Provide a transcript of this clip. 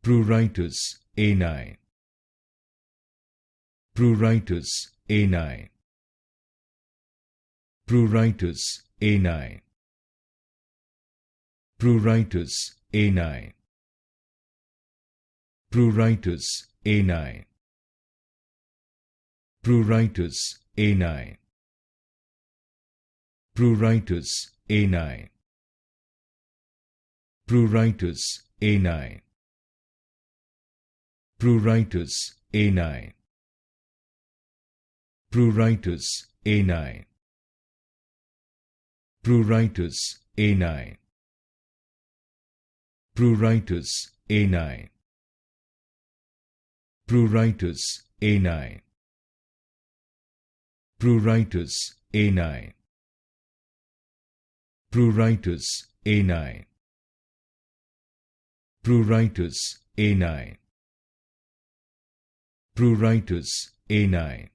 Pruritus Ani. Pruritus Ani. Pruritus Ani. Pruritus Ani. Pruritus Ani. Pruritus Ani. Pruritus Ani. Pruritus Ani. Pruritus Ani. Pruritus Ani. Pruritus Ani. Pruritus Ani. Pruritus Ani. Pruritus Ani. Pruritus Ani. Pruritus Ani. Pruritus Ani.